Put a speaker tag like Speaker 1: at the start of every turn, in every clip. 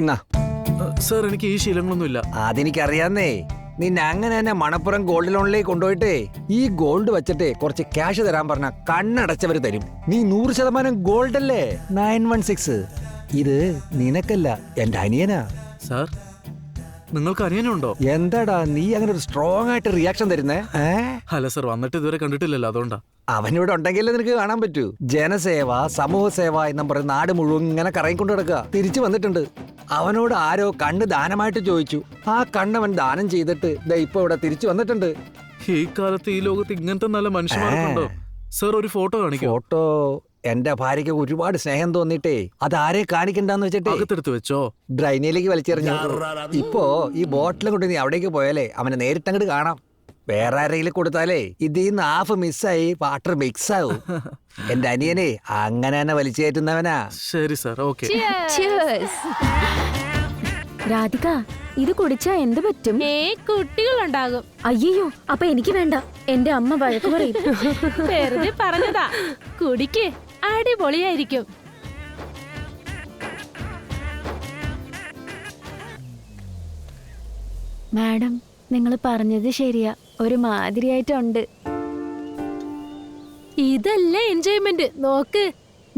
Speaker 1: ഇന്നാ
Speaker 2: സർ, എനിക്ക് ഈ ശീലങ്ങളൊന്നുമില്ല.
Speaker 1: അതെനിക്കറിയാന്നേ. നിന്നെ അങ്ങനെ തന്നെ മണപ്പുറം ഗോൾഡ് ലോണിലേക്ക് കൊണ്ടുപോയിട്ടേ ഈ ഗോൾഡ് വെച്ചിട്ടേ കുറച്ച് ക്യാഷ് തരാൻ പറഞ്ഞ കണ്ണടച്ചവര് തരും. നീ 100% ഗോൾഡ് അല്ലേ? 916. ഇത് നിനക്കല്ല, എന്റെ അനിയനാ.
Speaker 2: സാർ, നിങ്ങൾക്ക് അനിയനുണ്ടോ?
Speaker 1: എന്താടാ നീ അങ്ങനെ ഒരു സ്ട്രോങ് ആയിട്ട് റിയാക്ഷൻ തരുന്നേ?
Speaker 2: അല്ല സർ, വന്നിട്ട് ഇതുവരെ കണ്ടിട്ടില്ലല്ലോ, അതുകൊണ്ടാ.
Speaker 1: അവനിവിടെ ഉണ്ടെങ്കിലേ നിനക്ക് കാണാൻ പറ്റൂ. ജനസേവ, സമൂഹ സേവ എന്നും പറഞ്ഞ് നാട് മുഴുവൻ ഇങ്ങനെ കറങ്ങിക്കൊണ്ട് കിടക്കുക. തിരിച്ചു വന്നിട്ടുണ്ട്. അവനോട് ആരോ കണ്ണ് ദാനമായിട്ട് ചോദിച്ചു. ആ കണ്ണവൻ ദാനം ചെയ്തിട്ട് ഇപ്പൊ ഇവിടെ തിരിച്ചു വന്നിട്ടുണ്ട്.
Speaker 2: ഈ കാലത്ത് ഈ ലോകത്ത് ഇങ്ങനത്തെ നല്ല മനുഷ്യന്മാരുണ്ടോ? സർ, ഒരു ഫോട്ടോ കാണിക്കോ?
Speaker 1: ഫോട്ടോ എന്റെ ഭാര്യയ്ക്ക് ഒരുപാട് സ്നേഹം തോന്നിട്ടേ അതാരെ കാണിക്കണ്ടെന്ന് വെച്ചിട്ട്
Speaker 2: അകത്തെടുത്ത് വെച്ചോ?
Speaker 1: ഡ്രൈനയിലേക്ക് വലിച്ചെറിഞ്ഞു. ഇപ്പോ ഈ ബോട്ടിലും കൊണ്ട് നീ അവിടേക്ക് പോയാലേ അവനെ നേരിട്ടങ്ങോട്ട് കാണാം. വേറെ ആരെങ്കിലും കൊടുത്താലേ ഇതിന്ന് ഹാഫ് മിസ്സായി വാട്ടർ മിക്സ് ആവും. എന്റെ അനിയനെ അങ്ങനെ തന്നെ വലിച്ചു കയറ്റുന്നവനാ.
Speaker 2: ശരി സർ, ഓക്കെ.
Speaker 3: രാധിക, ഇത് കുടിച്ചാ എന്ത് പറ്റും?
Speaker 4: കുട്ടികളുണ്ടാകും.
Speaker 3: അയ്യോ, അപ്പൊ എനിക്ക് വേണ്ട. എന്റെ അമ്മ വഴക്ക് പറയും.
Speaker 4: വെറുതെ പറഞ്ഞതാ. കുടിക്ക്, അടിപൊളിയായിരിക്കും.
Speaker 3: മാഡം, നിങ്ങൾ പറഞ്ഞത് ശരിയാ. ഒരു മാതിരിയായിട്ടുണ്ട്.
Speaker 4: ഇതല്ല എൻജോയ്മെന്റ്. നോക്ക്,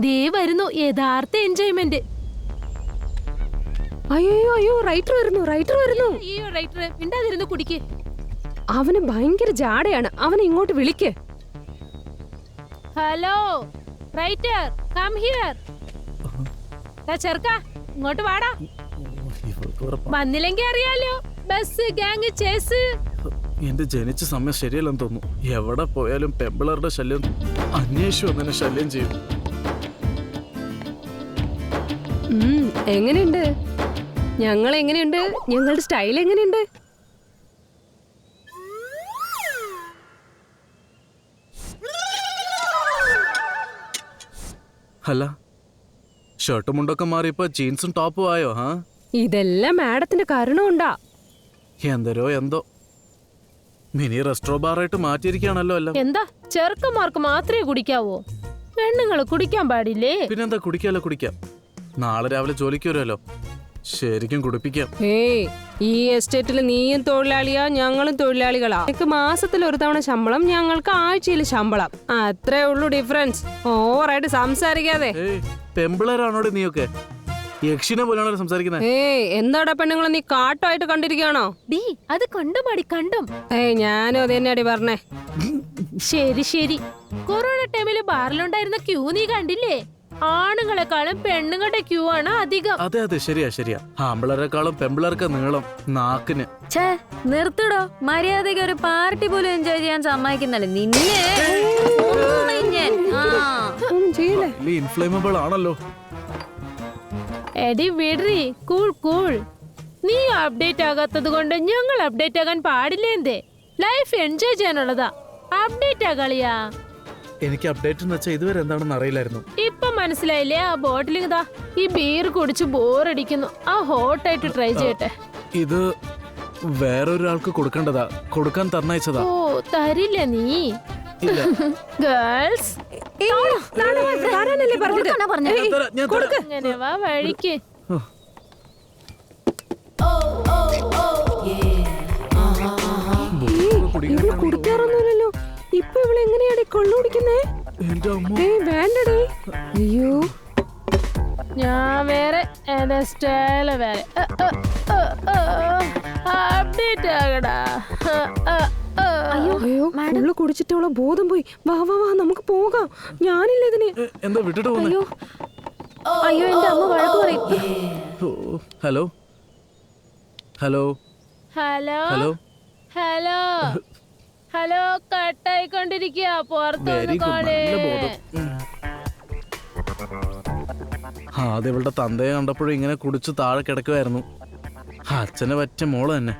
Speaker 4: ദേ വരുന്നു യഥാർത്ഥ എൻജോയ്മെന്റ്.
Speaker 5: അയ്യോ അയ്യോ, റൈറ്റർ വരുന്നു.
Speaker 4: അയ്യോ റൈറ്റർ, മിണ്ടാതിരുന്നു കുടിക്ക്.
Speaker 5: അവന് ഭയങ്കര ജാടയാണ്. അവനെ ഇങ്ങോട്ട് വിളിക്ക്.
Speaker 4: Hello writer, come here. ചെറുക്ക, ഇങ്ങോട്ട് വാടാ. വന്നില്ലെങ്കി അറിയാലോ, ബസ് ഗാങ് ചേസ്.
Speaker 2: എന്റെ ജനിച്ച സമയം ശരിയല്ലെന്ന് തോന്നുന്നു. എവിടെ പോയാലും പെമ്പിളറുടെ ശല്യം അന്വേഷിച്ചു വന്നെ ശല്യം ചെയ്യും.
Speaker 5: എങ്ങനെയുണ്ട്? ഞങ്ങൾ എങ്ങനെയുണ്ട്? ഞങ്ങളുടെ സ്റ്റൈൽ എങ്ങനെയുണ്ട്?
Speaker 2: അല്ല, ഷർട്ടും മുണ്ടൊക്കെ മാറിയപ്പോ ജീൻസും ടോപ്പും ആയോ?
Speaker 5: ഇതെല്ലാം മാഡത്തിന്റെ കരുണുണ്ടാ.
Speaker 2: എന്തോ മിനി റെസ്റ്റോ ബാറായിട്ട് മാറ്റിയിരിക്കുകയാണല്ലോ എല്ലാം.
Speaker 4: എന്താ, ചെറുക്കന്മാർക്ക് മാത്രമേ കുടിക്കാവോ? പെണ്ണുങ്ങള് കുടിക്കാൻ പാടില്ലേ?
Speaker 2: പിന്നെന്താ, കുടിക്കാം. നാളെ രാവിലെ ജോലിക്ക് വരുമല്ലോ, ശരിക്കും കുടിപ്പിക്കാം.
Speaker 5: ഏയ്, ഈ എസ്റ്റേറ്റിൽ നീയും തൊഴിലാളിയാ, ഞങ്ങളും തൊഴിലാളികളാ. എനിക്ക് മാസത്തിൽ ഒരു തവണ ശമ്പളം, ഞങ്ങൾക്ക് ആഴ്ചയിൽ ശമ്പളം. അത്രേ ഉള്ളൂ ഡിഫറൻസ്. ഓവറായിട്ട് സംസാരിക്കാതെ.
Speaker 2: പെമ്പിളരാണോടെ നീയൊക്കെ? യക്ഷിനെ പോലെയാണോ സംസാരിക്കുന്നത്?
Speaker 5: ഏയ്, എന്താടാ പെണ്ണുങ്ങളെ നീ കാട്ടായിട്ട് കണ്ടിരിക്കുകയാണോ?
Speaker 4: അത് കണ്ടുമാടി, കണ്ടും.
Speaker 5: ഏയ്, ഞാനും അത് തന്നെയാടി പറഞ്ഞേ.
Speaker 4: ശരി. കൊറോണ ടൈമില് ബാറിലുണ്ടായിരുന്ന ക്യൂ നീ കണ്ടില്ലേ? ആണുങ്ങളെക്കാളും പെണ്ണുങ്ങളുടെ ക്യൂ ആണ് അധികം.
Speaker 2: അതെ, ശരിയാ. ആമ്പിളരെക്കാളും പെമ്പിളർക്ക് നീളം നാക്കിന്.
Speaker 3: ഛേ, നിർത്തിടോ. മര്യാദയ്ക്ക് ഒരു പാർട്ടി പോലും എൻജോയ് ചെയ്യാൻ സമ്മതിക്കുന്നല്ലേ നിന്നെ.
Speaker 2: ഇൻഫ്ലേമബിൾ ആണല്ലോ.
Speaker 4: എടി വിടറി, കൂൾ. നീ അപ്ഡേറ്റ് ആകാത്തത് കൊണ്ട് ഞങ്ങൾ അപ്ഡേറ്റ് ആകാൻ പാടില്ലേ? ലൈഫ് എൻജോയ് ചെയ്യാനുള്ളതാ. അപ്ഡേറ്റ് ആകളിയാ.
Speaker 2: എനിക്ക് അപ്ഡേറ്റ് എന്ന് വെച്ചാൽ ഇതുവരെ എന്താണെന്ന് അറിയില്ലായിരുന്നു.
Speaker 4: ഇപ്പൊ മനസ്സിലായില്ലേ? ആ ബോട്ടിലിംഗ് ഇതാ. ഈ ബീർ കുടിച്ച് ബോറടിക്കുന്നു. ആ ഹോട്ടായിട്ട് ട്രൈ ചെയ്യട്ടെ.
Speaker 2: ഇത് വേറൊരാൾക്ക് കൊടുക്കേണ്ടതാ. കൊടുക്കാൻ തന്നയച്ചതാ.
Speaker 4: ഓ, തരില്ല നീ. ഗേൾസ്, അങ്ങനെ വാ വഴിക്ക്.
Speaker 5: കുടിക്കാറൊന്നുമില്ലല്ലോ. ഇപ്പൊ ഇവിടെ എങ്ങനെയാടി കൊള്ളു കുടിക്കുന്നേ? വേണ്ടടേ. അയ്യോ,
Speaker 4: ഞാൻ വേറെ, എന്റെ സ്റ്റൈല് വേറെ. അപ്ഡേറ്റ് ആകടാ.
Speaker 5: അയ്യോ, ഉള്ളു കുടിച്ചിട്ടുള്ള ബോധം പോയി. വാ നമുക്ക് പോകാം. ഞാനില്ല ഇതിന്.
Speaker 2: എന്താ വിട്ടിട്ട് പോന്നെ?
Speaker 3: അയ്യോ, എന്റെ അമ്മ വഴക്ക് പറയും.
Speaker 4: ഹലോ, കട്ടായിക്കൊണ്ടിരിക്കുക. പുറത്തൊന്ന് കോളേ.
Speaker 2: അത് ഇവളുടെ തന്തയെ കണ്ടപ്പോഴും ഇങ്ങനെ കുടിച്ച് താഴെ കിടക്കുമായിരുന്നു. അച്ഛനെ പറ്റിയ മോള് തന്നെ.